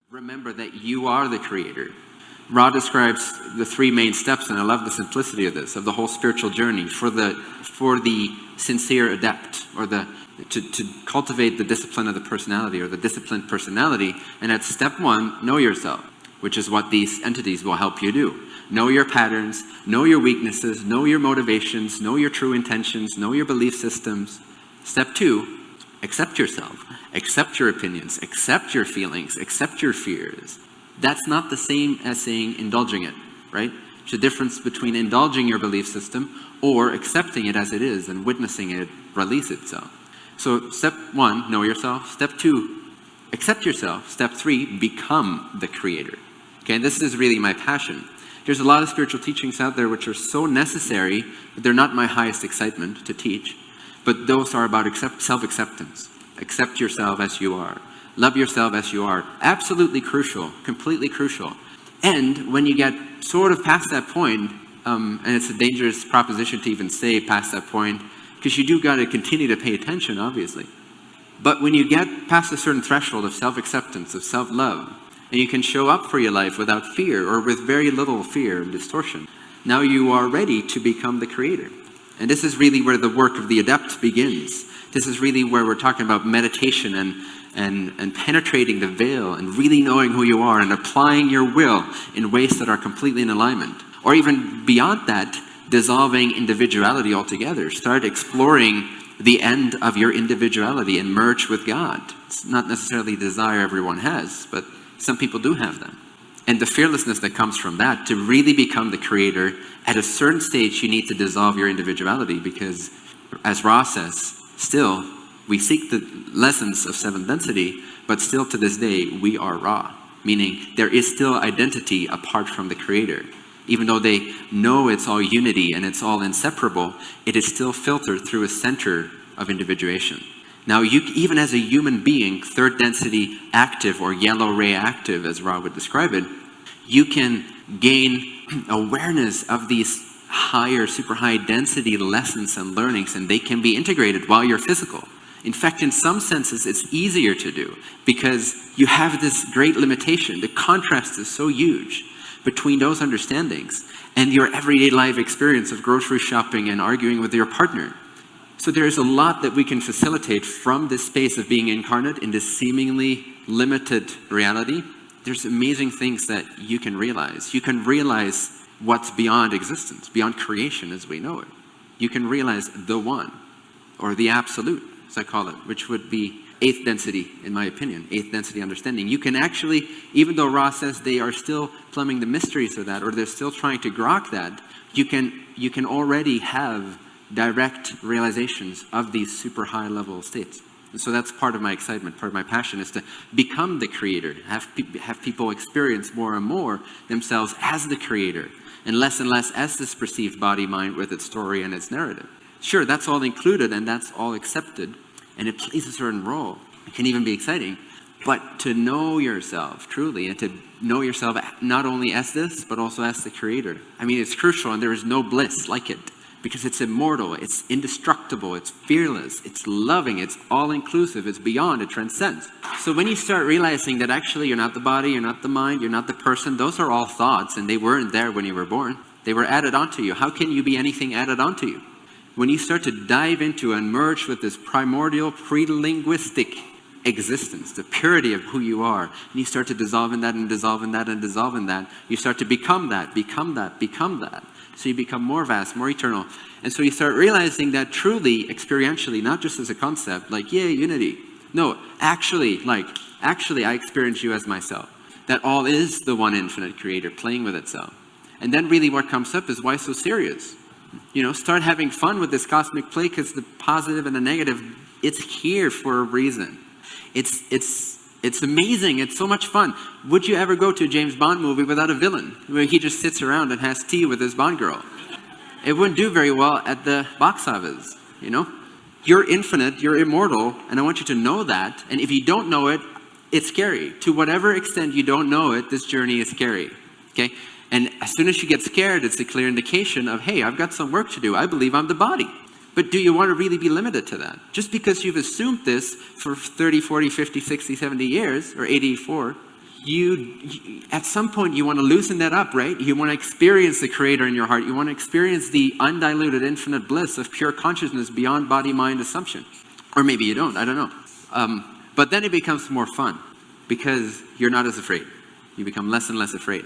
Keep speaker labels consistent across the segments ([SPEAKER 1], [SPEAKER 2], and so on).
[SPEAKER 1] Remember that you are the creator. Ra describes the three main steps, and I love the simplicity of this, of the whole spiritual journey for the sincere adept, or to cultivate the discipline of the personality, or the disciplined personality. And at step one, know yourself, which is what these entities will help you do. Know your patterns, know your weaknesses, know your motivations, know your true intentions, know your belief systems. Step two, accept yourself, accept your opinions, accept your feelings, accept your fears. That's not the same as saying indulging it, right? There's a difference between indulging your belief system or accepting it as it is and witnessing it release itself. So step one, know yourself. Step two, accept yourself. Step three, become the creator. Okay, this is really my passion. There's a lot of spiritual teachings out there which are so necessary, but they're not my highest excitement to teach. But those are about self-acceptance. Accept yourself as you are. Love yourself as you are. Absolutely crucial, completely crucial. And when you get sort of past that point, and it's a dangerous proposition to even say past that point, because you do got to continue to pay attention, obviously. But when you get past a certain threshold of self-acceptance, of self-love, and you can show up for your life without fear, or with very little fear and distortion, now you are ready to become the creator. And this is really where the work of the adept begins. This is really where we're talking about meditation and penetrating the veil and really knowing who you are and applying your will in ways that are completely in alignment. Or even beyond that, dissolving individuality altogether. Start exploring the end of your individuality and merge with God. It's not necessarily a desire everyone has, but some people do have that. And the fearlessness that comes from that, to really become the creator, at a certain stage you need to dissolve your individuality, because as Ra says, still, we seek the lessons of seventh density, but still to this day, we are Ra. Meaning, there is still identity apart from the creator. Even though they know it's all unity and it's all inseparable, it is still filtered through a center of individuation. Now, you, even as a human being, third density active or yellow ray active, as Ra would describe it, you can gain awareness of these higher, super high density lessons and learnings, and they can be integrated while you're physical. In fact, in some senses, it's easier to do because you have this great limitation. The contrast is so huge between those understandings and your everyday life experience of grocery shopping and arguing with your partner. So there's a lot that we can facilitate from this space of being incarnate in this seemingly limited reality. There's amazing things that you can realize. You can realize what's beyond existence, beyond creation as we know it. You can realize the one, or the absolute, as I call it, which would be eighth density, in my opinion, eighth density understanding. You can actually, even though Ra says they are still plumbing the mysteries of that, or they're still trying to grok that, you can already have direct realizations of these super high level states. And so that's part of my excitement, part of my passion, is to become the creator, have people experience more and more themselves as the creator, and less as this perceived body mind with its story and its narrative. Sure, that's all included and that's all accepted, and it plays a certain role. It can even be exciting, but to know yourself truly, and to know yourself not only as this, but also as the creator. I mean, it's crucial, and there is no bliss like it, because it's immortal, it's indestructible, it's fearless, it's loving, it's all-inclusive, it's beyond, it transcends. So when you start realizing that actually you're not the body, you're not the mind, you're not the person, those are all thoughts, and they weren't there when you were born. They were added onto you. How can you be anything added onto you? When you start to dive into and merge with this primordial, pre-linguistic existence, the purity of who you are, and you start to dissolve in that and dissolve in that and dissolve in that, you start to become that, become that, become that. So you become more vast, more eternal. And so you start realizing that truly, experientially, not just as a concept, like, yay, unity. No, actually, I experience you as myself. That all is the one infinite creator playing with itself. And then really what comes up is, why so serious? You know, start having fun with this cosmic play, because the positive and the negative, it's here for a reason. It's amazing. It's so much fun. Would you ever go to a James Bond movie without a villain, where he just sits around and has tea with his Bond girl? It wouldn't do very well at the box office, you know? You're infinite, you're immortal, and I want you to know that. And if you don't know it, it's scary. To whatever extent you don't know it, this journey is scary, okay? And as soon as you get scared, it's a clear indication of, hey, I've got some work to do. I believe I'm the body. But do you want to really be limited to that? Just because you've assumed this for 30, 40, 50, 60, 70 years, or 84, at some point you want to loosen that up, right? You want to experience the Creator in your heart. You want to experience the undiluted infinite bliss of pure consciousness beyond body-mind assumption. Or maybe you don't, I don't know. But then it becomes more fun because you're not as afraid. You become less and less afraid.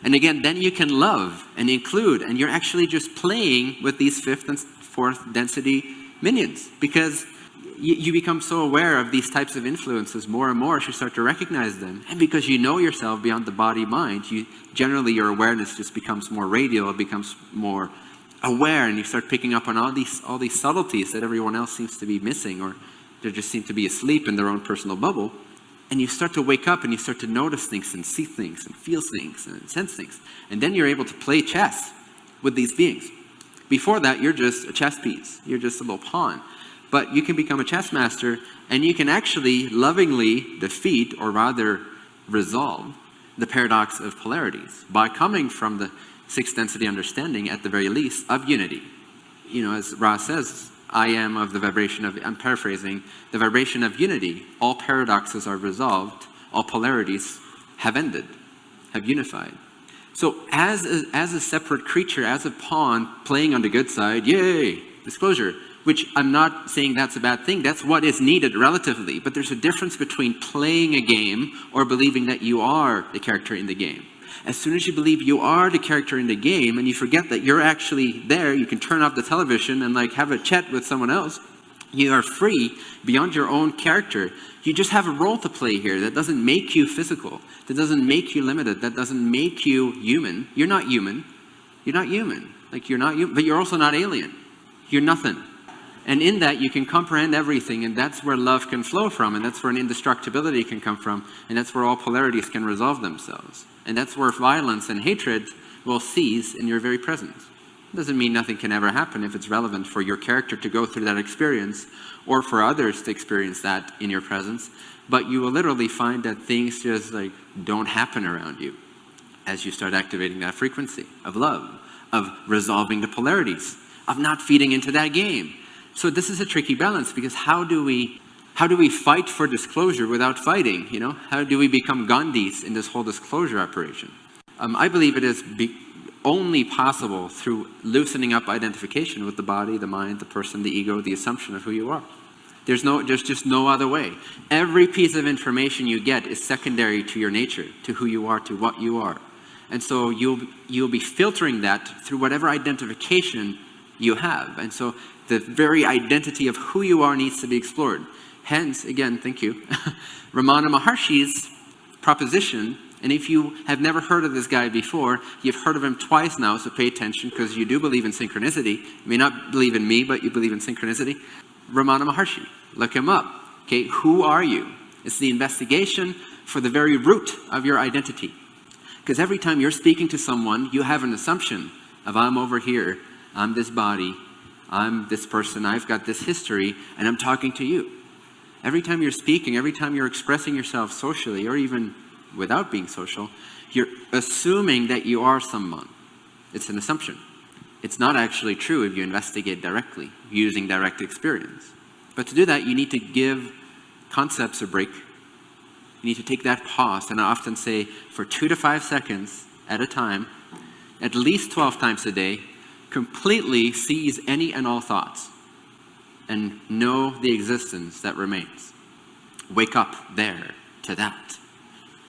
[SPEAKER 1] And again, then you can love and include, and you're actually just playing with these fifth and fourth density minions, because you become so aware of these types of influences more and more as you start to recognize them. And because you know yourself beyond the body-mind, generally your awareness just becomes more radial, it becomes more aware, and you start picking up on all these subtleties that everyone else seems to be missing, or they just seem to be asleep in their own personal bubble. And you start to wake up and you start to notice things and see things and feel things and sense things. And then you're able to play chess with these beings. Before that, you're just a chess piece. You're just a little pawn. But you can become a chess master, and you can actually lovingly defeat, or rather resolve, the paradox of polarities by coming from the sixth density understanding, at the very least, of unity. You know, as Ra says, I am of the vibration of, I'm paraphrasing, the vibration of unity. All paradoxes are resolved. All polarities have ended, have unified. So as a separate creature, as a pawn playing on the good side, yay, disclosure, which I'm not saying that's a bad thing. That's what is needed relatively. But there's a difference between playing a game or believing that you are the character in the game. As soon as you believe you are the character in the game and you forget that you're actually there, you can turn off the television and like have a chat with someone else. You are free beyond your own character. You just have a role to play here that doesn't make you physical, that doesn't make you limited, that doesn't make you human. You're not human. You're not human. Like you're not human, but you're also not alien. You're nothing. And in that, you can comprehend everything, and that's where love can flow from, and that's where an indestructibility can come from, and that's where all polarities can resolve themselves. And that's where violence and hatred will cease in your very presence. It doesn't mean nothing can ever happen if it's relevant for your character to go through that experience, or for others to experience that in your presence, but you will literally find that things just like don't happen around you as you start activating that frequency of love, of resolving the polarities, of not feeding into that game. So this is a tricky balance, because how do we fight for disclosure without fighting? You know, how do we become Gandhis in this whole disclosure operation? I believe it is only possible through loosening up identification with the body, the mind, the person, the ego, the assumption of who you are. There's just no other way. Every piece of information you get is secondary to your nature, to who you are, to what you are. And so you'll be filtering that through whatever identification you have. And so the very identity of who you are needs to be explored. Hence, again, thank you, Ramana Maharshi's proposition. And if you have never heard of this guy before, you've heard of him twice now, so pay attention, because you do believe in synchronicity. You may not believe in me, but you believe in synchronicity. Ramana Maharshi, look him up. Okay, who are you? It's the investigation for the very root of your identity. Because every time you're speaking to someone, you have an assumption of, I'm over here, I'm this body, I'm this person, I've got this history, and I'm talking to you. Every time you're speaking, every time you're expressing yourself socially, or even without being social, you're assuming that you are someone. It's an assumption. It's not actually true if you investigate directly, using direct experience. But to do that, you need to give concepts a break. You need to take that pause, and I often say, for 2 to 5 seconds at a time, at least 12 times a day, completely seize any and all thoughts and know the existence that remains. Wake up there to that.